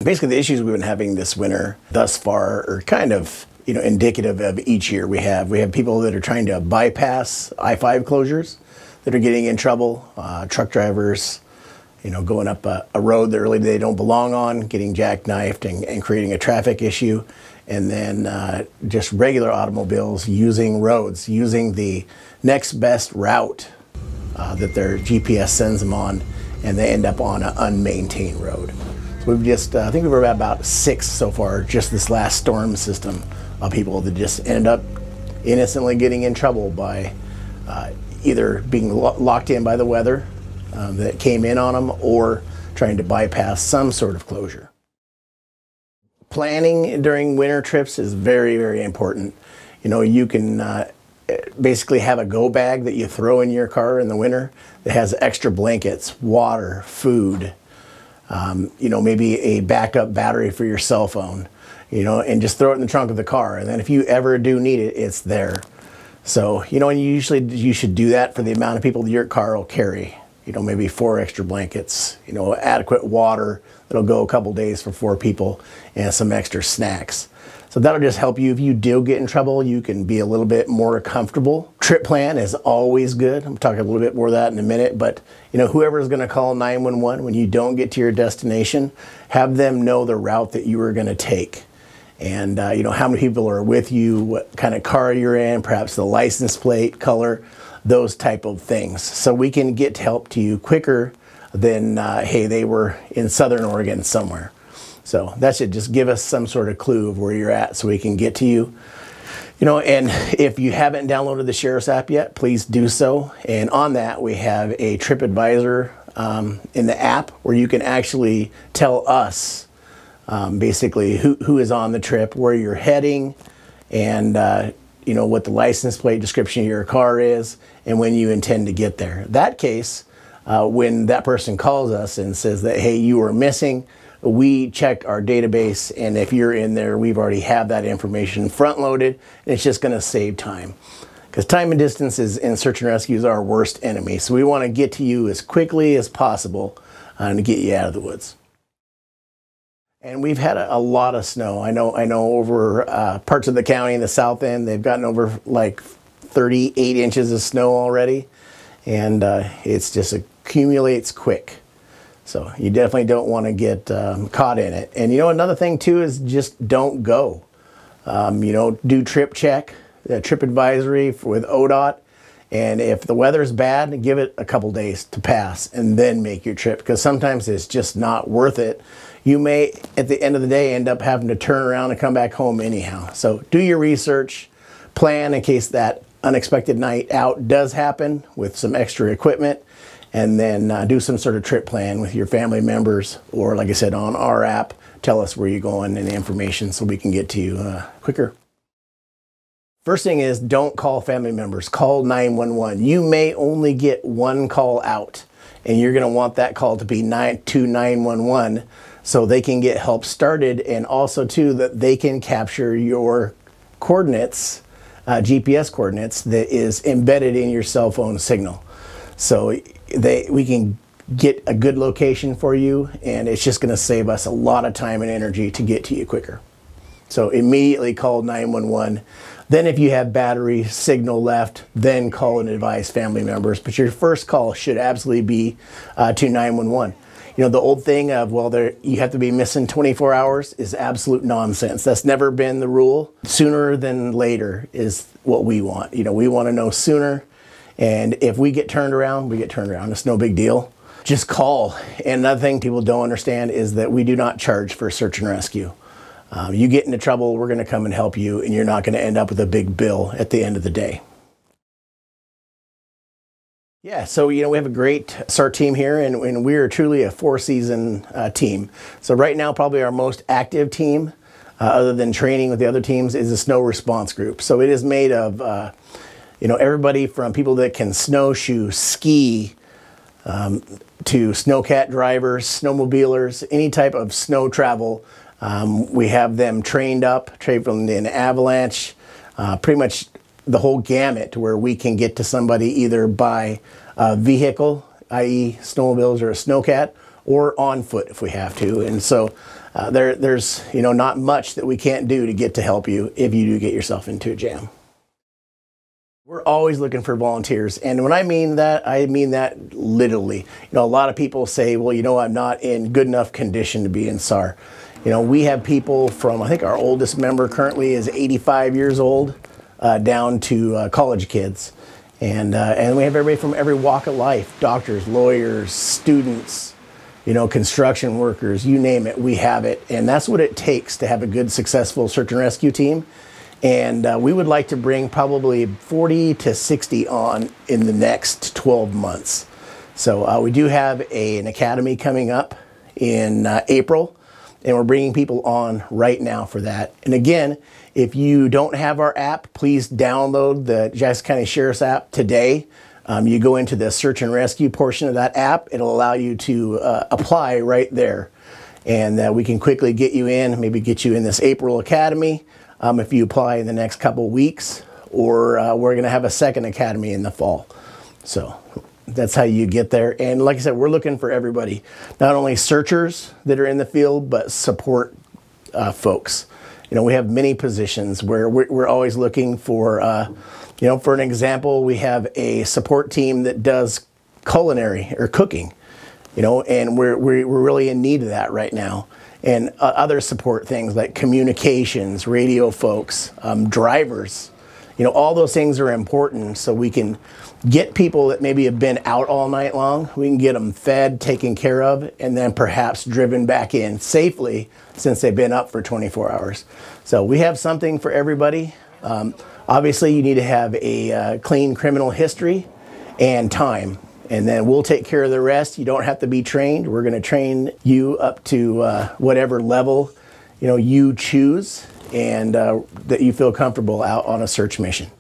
Basically, the issues we've been having this winter thus far are kind of, indicative of each year we have. We have people that are trying to bypass I-5 closures that are getting in trouble. Truck drivers, going up a road that really they don't belong on, getting jackknifed and creating a traffic issue. And then just regular automobiles using roads, using the next best route that their GPS sends them on, and they end up on an unmaintained road. So we've just, I think we've had about 6 so far, just this last storm system, of people that just end up innocently getting in trouble by either being locked in by the weather that came in on them, or trying to bypass some sort of closure. Planning during winter trips is very, very important. You can basically have a go bag that you throw in your car in the winter that has extra blankets, water, food, maybe a backup battery for your cell phone, and just throw it in the trunk of the car. And then if you ever do need it, it's there. So, and usually you should do that for the amount of people that your car will carry. Maybe 4 extra blankets, adequate water that'll go a couple days for 4 people, and some extra snacks. So that'll just help you if you do get in trouble. You can be a little bit more comfortable. Trip plan is always good. I'm talking a little bit more of that in a minute, but whoever is going to call 911 when you don't get to your destination, have them know the route that you are going to take. And how many people are with you, what kind of car you're in, perhaps the license plate color, those type of things. So we can get help to you quicker than, hey, they were in Southern Oregon somewhere. So that should just give us some sort of clue of where you're at so we can get to you. And if you haven't downloaded the Sheriff's app yet, please do so. And on that, we have a TripAdvisor in the app where you can actually tell us basically who is on the trip, where you're heading, and what the license plate description of your car is, and when you intend to get there. That case, when that person calls us and says that, hey, you were missing, we check our database, and if you're in there, we've already have that information front loaded, and it's just going to save time. Because time and distance in search and rescue is our worst enemy. So we want to get to you as quickly as possible to get you out of the woods. And we've had a lot of snow. I know over parts of the county in the south end, they've gotten over like 38 inches of snow already. And it's just accumulates quick. So you definitely don't want to get caught in it. And another thing too is just don't go. Do trip check, trip advisory with ODOT. And if the weather's bad, give it a couple days to pass and then make your trip, because sometimes it's just not worth it. You may, at the end of the day, end up having to turn around and come back home anyhow. So do your research, plan in case that unexpected night out does happen with some extra equipment, and then do some sort of trip plan with your family members, or like I said, on our app, tell us where you're going and the information so we can get to you quicker. First thing is, don't call family members, call 911. You may only get one call out, and you're gonna want that call to be to 911 so they can get help started, and also too that they can capture your coordinates, GPS coordinates that is embedded in your cell phone signal. So we can get a good location for you, and it's just gonna save us a lot of time and energy to get to you quicker. So immediately call 911. Then if you have battery signal left, then call and advise family members. But your first call should absolutely be to 911. The old thing of, well, you have to be missing 24 hours is absolute nonsense. That's never been the rule. Sooner than later is what we want. We want to know sooner. And if we get turned around, we get turned around. It's no big deal. Just call. And another thing people don't understand is that we do not charge for search and rescue. You get into trouble, we're going to come and help you, and you're not going to end up with a big bill at the end of the day. Yeah, so we have a great SAR team here, and we are truly a 4-season team. So right now, probably our most active team, other than training with the other teams, is the snow response group. So it is made of everybody from people that can snowshoe, ski, to snowcat drivers, snowmobilers, any type of snow travel. We have them trained from an avalanche, pretty much the whole gamut, to where we can get to somebody either by vehicle, i.e. snowmobiles or a snowcat, or on foot if we have to. And so there's not much that we can't do to get to help you if you do get yourself into a jam. We're always looking for volunteers, and when I mean that literally. A lot of people say, well, I'm not in good enough condition to be in SAR. We have people from, I think our oldest member currently is 85 years old, down to college kids. And we have everybody from every walk of life: doctors, lawyers, students, construction workers, you name it, we have it. And that's what it takes to have a good, successful search and rescue team. And we would like to bring probably 40 to 60 on in the next 12 months. So we do have an academy coming up in April, and we're bringing people on right now for that. And again, if you don't have our app, please download the Jackson County Sheriff's app today. You go into the search and rescue portion of that app. It'll allow you to apply right there. And we can quickly get you in, maybe get you in this April academy. If you apply in the next couple weeks, or we're going to have a second academy in the fall. So that's how you get there. And like I said, we're looking for everybody, not only searchers that are in the field, but support folks. We have many positions where we're always looking for, for an example, we have a support team that does culinary or cooking, and we're really in need of that right now. And other support things like communications, radio folks, drivers, all those things are important, so we can get people that maybe have been out all night long. We can get them fed, taken care of, and then perhaps driven back in safely since they've been up for 24 hours. So we have something for everybody. Obviously, you need to have a clean criminal history and time. And then we'll take care of the rest. You don't have to be trained. We're going to train you up to whatever level you choose, and that you feel comfortable out on a search mission.